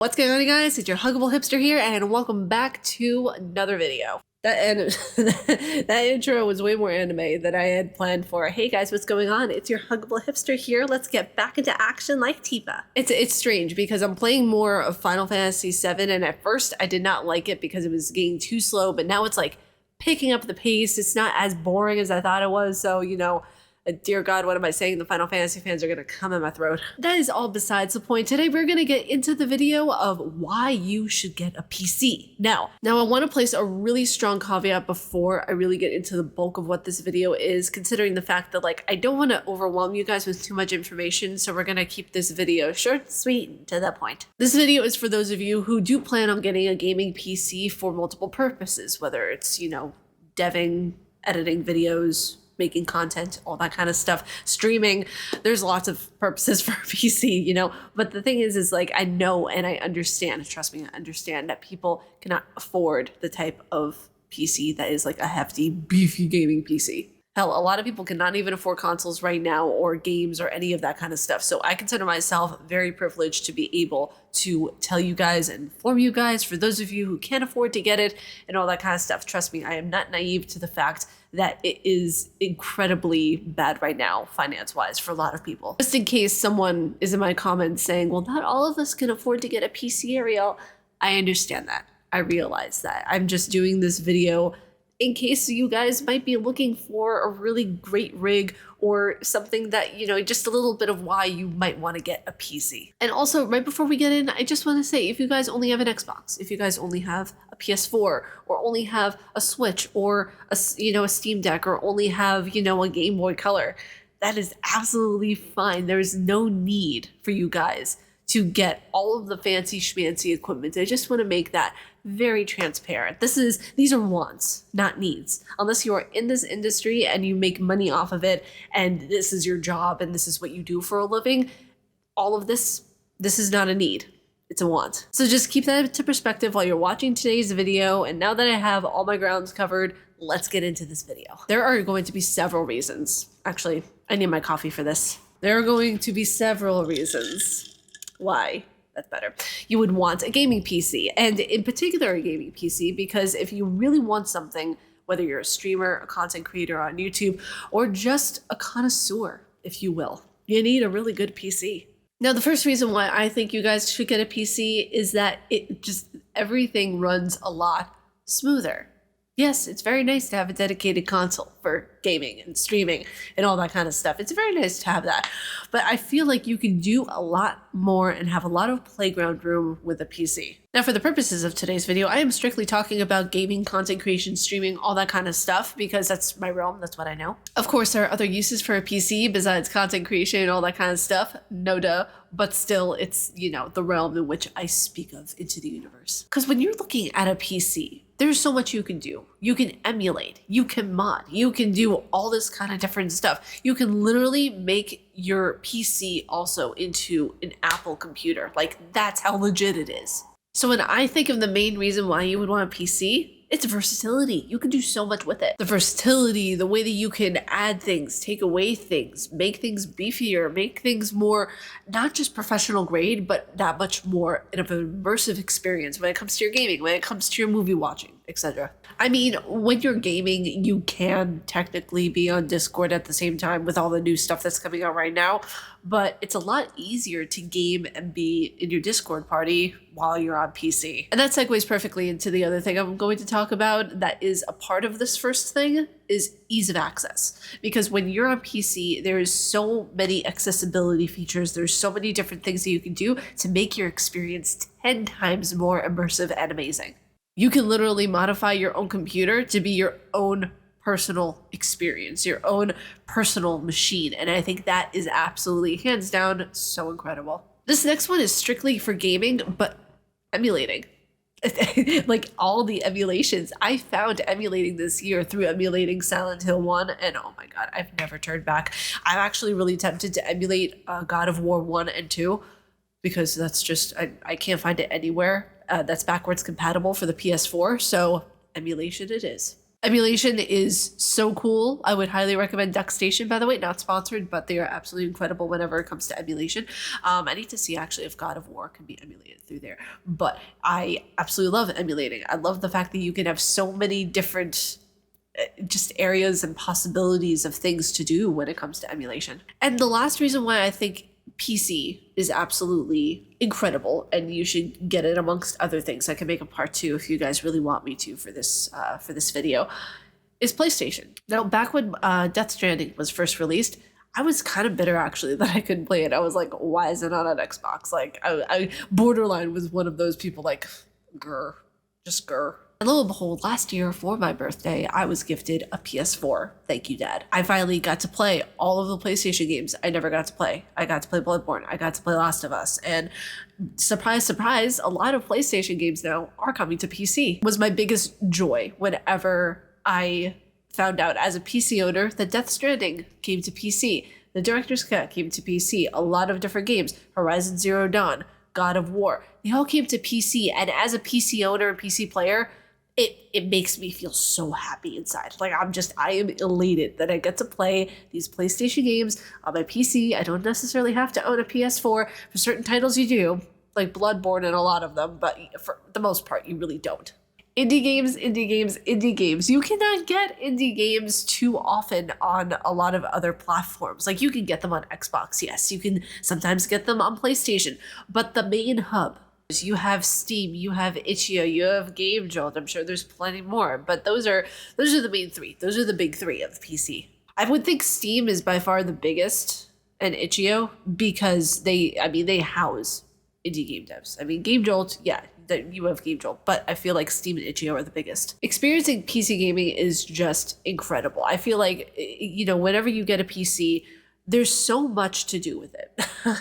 What's going on, you guys? It's your Huggable Hipster here, and welcome back to another video. That intro was way more anime than I had planned for. Hey guys, what's going on? It's your Huggable Hipster here. Let's get back into action like Tifa. It's strange because I'm playing more of Final Fantasy VII, and at first I did not like it because it was getting too slow, but now it's like picking up the pace. It's not as boring as I thought it was, so you know, dear God, what am I saying? The Final Fantasy fans are going to come in my throat. That is all besides the point. Today, we're going to get into the video of why you should get a PC. Now I want to place a really strong caveat before I really get into the bulk of what this video is, considering the fact that I don't want to overwhelm you guys with too much information. So we're going to keep this video short, sweet, and to the point. This video is for those of you who do plan on getting a gaming PC for multiple purposes, whether it's, you know, deving, editing videos, making content, all that kind of stuff, streaming. There's lots of purposes for a PC, you know, but the thing is I know and I understand, trust me, I understand that people cannot afford the type of PC that is like a hefty, beefy gaming PC. Hell, a lot of people cannot even afford consoles right now or games or any of that kind of stuff. So I consider myself very privileged to be able to tell you guys and inform you guys, for those of you who can't afford to get it and all that kind of stuff. Trust me, I am not naive to the fact that it is incredibly bad right now, finance-wise, for a lot of people. Just in case someone is in my comments saying, well, not all of us can afford to get a PC, Ariel. I understand that. I realize that. I'm just doing this video in case you guys might be looking for a really great rig or something that, you know, just a little bit of why you might want to get a PC. And also, right before we get in, I just want to say, if you guys only have an Xbox, if you guys only have a PS4, or only have a Switch, or a Steam Deck, or only have, you know, a Game Boy Color, that is absolutely fine. There is no need for you guys to get all of the fancy schmancy equipment. I just want to make that very transparent. These are wants, not needs. Unless you are in this industry and you make money off of it and this is your job and this is what you do for a living, all of this is not a need. It's a want. So just keep that into perspective while you're watching today's video. And now that I have all my grounds covered, let's get into this video. There are going to be several reasons. Actually, I need my coffee for this. There are going to be several reasons why, that's better, you would want a gaming PC, and in particular a gaming PC, because if you really want something, whether you're a streamer, a content creator on YouTube, or just a connoisseur, if you will, you need a really good PC. Now, the first reason why I think you guys should get a PC is that everything runs a lot smoother. Yes, it's very nice to have a dedicated console for gaming and streaming and all that kind of stuff. It's very nice to have that. But I feel like you can do a lot more and have a lot of playground room with a PC. Now, for the purposes of today's video, I am strictly talking about gaming, content creation, streaming, all that kind of stuff, because that's my realm. That's what I know. Of course, there are other uses for a PC besides content creation and all that kind of stuff. No duh. But still, it's, you know, the realm in which I speak of into the universe. Because when you're looking at a PC, there's so much you can do. You can emulate, you can mod, you can do all this kind of different stuff. You can literally make your PC also into an Apple computer. Like, that's how legit it is. So when I think of the main reason why you would want a PC, it's versatility. You can do so much with it. The versatility, the way that you can add things, take away things, make things beefier, make things more, not just professional grade, but that much more of an immersive experience when it comes to your gaming, when it comes to your movie watching, etc. I mean, when you're gaming, you can technically be on Discord at the same time with all the new stuff that's coming out right now, but it's a lot easier to game and be in your Discord party while you're on PC. And that segues perfectly into the other thing I'm going to talk about that is a part of this first thing, is ease of access. Because when you're on PC, there is so many accessibility features. There's so many different things that you can do to make your experience 10 times more immersive and amazing. You can literally modify your own computer to be your own personal experience, your own personal machine. And I think that is absolutely, hands down, so incredible. This next one is strictly for gaming, but emulating. Like all the emulations I found emulating this year through emulating Silent Hill 1, and oh my god, I've never turned back. I'm actually really tempted to emulate God of War 1 and 2, because that's just, I can't find it anywhere that's backwards compatible for the PS4, so emulation it is. Emulation is so cool. I would highly recommend DuckStation, by the way, not sponsored, but they are absolutely incredible whenever it comes to emulation. I need to see actually if God of War can be emulated through there, but I absolutely love emulating. I love the fact that you can have so many different just areas and possibilities of things to do when it comes to emulation. And the last reason why I think PC is absolutely incredible and you should get it amongst other things, I can make a part 2 if you guys really want me to for this video, is PlayStation. Now, back when Death Stranding was first released, I was kind of bitter actually that I couldn't play it. I was like, why is it not on Xbox? Like, I borderline was one of those people like, grr, just grr. And lo and behold, last year for my birthday, I was gifted a PS4. Thank you, Dad. I finally got to play all of the PlayStation games I never got to play. I got to play Bloodborne. I got to play Last of Us. And surprise, surprise, a lot of PlayStation games now are coming to PC. It was my biggest joy whenever I found out as a PC owner that Death Stranding came to PC. The Director's Cut came to PC. A lot of different games. Horizon Zero Dawn, God of War. They all came to PC. And as a PC owner and PC player, it makes me feel so happy inside. Like I am elated that I get to play these PlayStation games on my PC. I don't necessarily have to own a PS4. For certain titles you do, like Bloodborne and a lot of them, but for the most part, you really don't. Indie games, indie games, indie games. You cannot get indie games too often on a lot of other platforms. Like you can get them on Xbox, yes. You can sometimes get them on PlayStation, but the main hub, you have Steam, you have Itch.io, you have Game Jolt. I'm sure there's plenty more, but those are the main 3. Those are the big 3 of PC. I would think Steam is by far the biggest, and Itch.io, because they house indie game devs. I mean, Game Jolt, yeah, you have Game Jolt, but I feel like Steam and Itch.io are the biggest. Experiencing PC gaming is just incredible. I feel like, whenever you get a PC, there's so much to do with it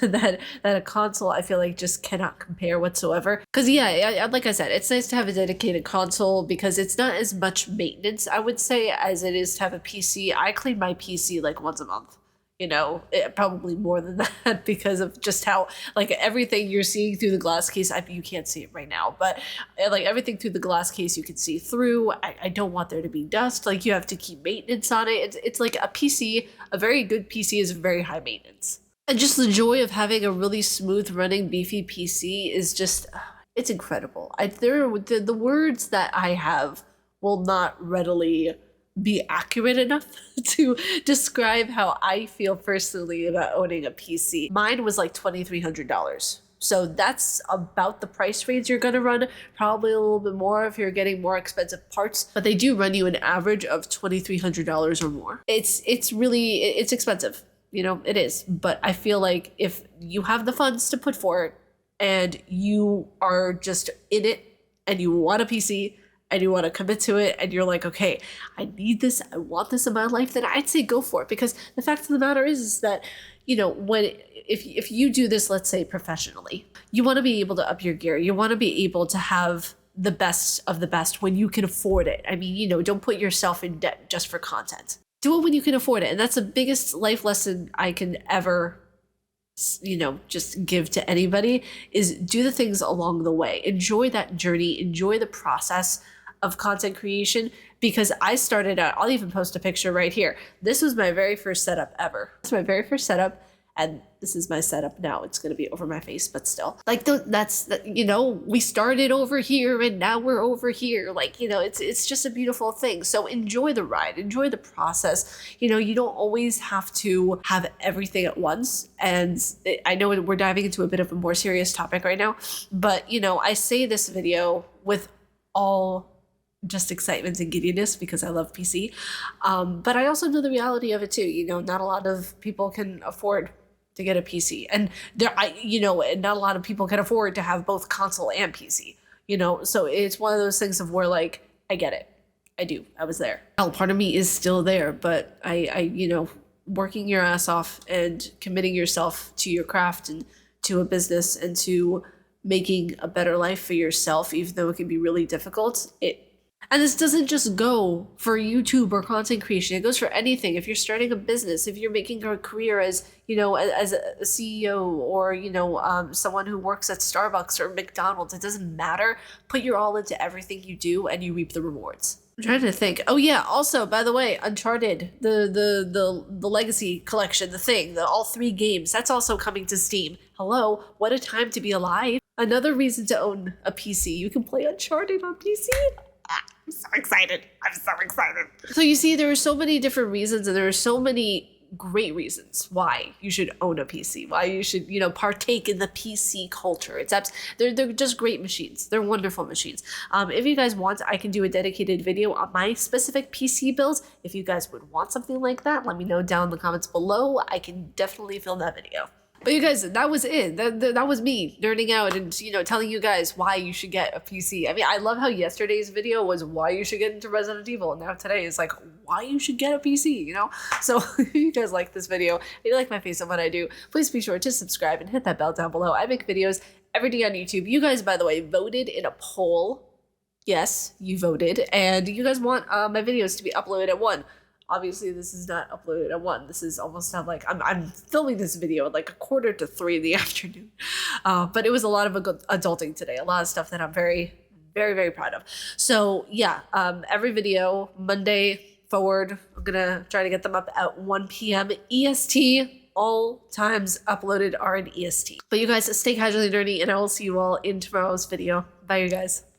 that a console I feel like just cannot compare whatsoever. Because yeah, like I said, it's nice to have a dedicated console because it's not as much maintenance, I would say, as it is to have a PC. I clean my PC like once a month. Probably more than that because of just how, like, everything you're seeing through the glass case, you can't see it right now, but like everything through the glass case you can see through. I don't want there to be dust. Like, you have to keep maintenance on it. It's like a PC, a very good PC is very high maintenance. And just the joy of having a really smooth running beefy PC is just, it's incredible. The words that I have will not readily be accurate enough to describe how I feel personally about owning a PC. Mine was like $2,300. So that's about the price range you're gonna run, probably a little bit more if you're getting more expensive parts, but they do run you an average of $2,300 or more. It's expensive, it is, but I feel like if you have the funds to put for it and you are just in it and you want a PC, and you want to commit to it, and you're like, okay, I need this, I want this in my life, then I'd say go for it. Because the fact of the matter is that, if you do this, let's say professionally, you want to be able to up your gear. You want to be able to have the best of the best when you can afford it. I mean, don't put yourself in debt just for content. Do it when you can afford it. And that's the biggest life lesson I can ever just give to anybody, is do the things along the way. Enjoy that journey, enjoy the process of content creation, because I started out, I'll even post a picture right here. This was my very first setup ever. It's my very first setup, and this is my setup now. It's going to be over my face, but still. Like, we started over here and now we're over here. Like, it's just a beautiful thing. So enjoy the ride, enjoy the process. You don't always have to have everything at once. And I know we're diving into a bit of a more serious topic right now, but, I say this video with all just excitement and giddiness because I love PC. But I also know the reality of it too. Not a lot of people can afford to get a PC, and not a lot of people can afford to have both console and PC. So it's one of those things of where, like, I get it. I was there. Hell, part of me is still there, but I working your ass off and committing yourself to your craft and to a business and to making a better life for yourself, even though it can be really difficult. And this doesn't just go for YouTube or content creation. It goes for anything. If you're starting a business, if you're making a career as a CEO or, someone who works at Starbucks or McDonald's, it doesn't matter. Put your all into everything you do and you reap the rewards. I'm trying to think. Oh yeah, also, by the way, Uncharted, the Legacy Collection, all 3 games, that's also coming to Steam. Hello, what a time to be alive. Another reason to own a PC. You can play Uncharted on PC. I'm so excited. I'm so excited. So you see, there are so many different reasons, and there are so many great reasons why you should own a PC, why you should, partake in the PC culture. They're just great machines. They're wonderful machines. If you guys want, I can do a dedicated video on my specific PC builds. If you guys would want something like that, let me know down in the comments below. I can definitely film that video. But you guys, that was it. That was me nerding out and, telling you guys why you should get a PC. I mean, I love how yesterday's video was why you should get into Resident Evil. And now today is like why you should get a PC, So if you guys like this video, if you like my face and what I do, please be sure to subscribe and hit that bell down below. I make videos every day on YouTube. You guys, by the way, voted in a poll. Yes, you voted. And you guys want my videos to be uploaded at 1. Obviously, this is not uploaded at 1. This is almost not like I'm filming this video at like 2:45 in the afternoon. But it was a lot of adulting today. A lot of stuff that I'm very, very, very proud of. So yeah, every video, Monday forward, I'm gonna try to get them up at 1 p.m. EST. All times uploaded are in EST. But you guys, stay casually nerdy, and I will see you all in tomorrow's video. Bye, you guys.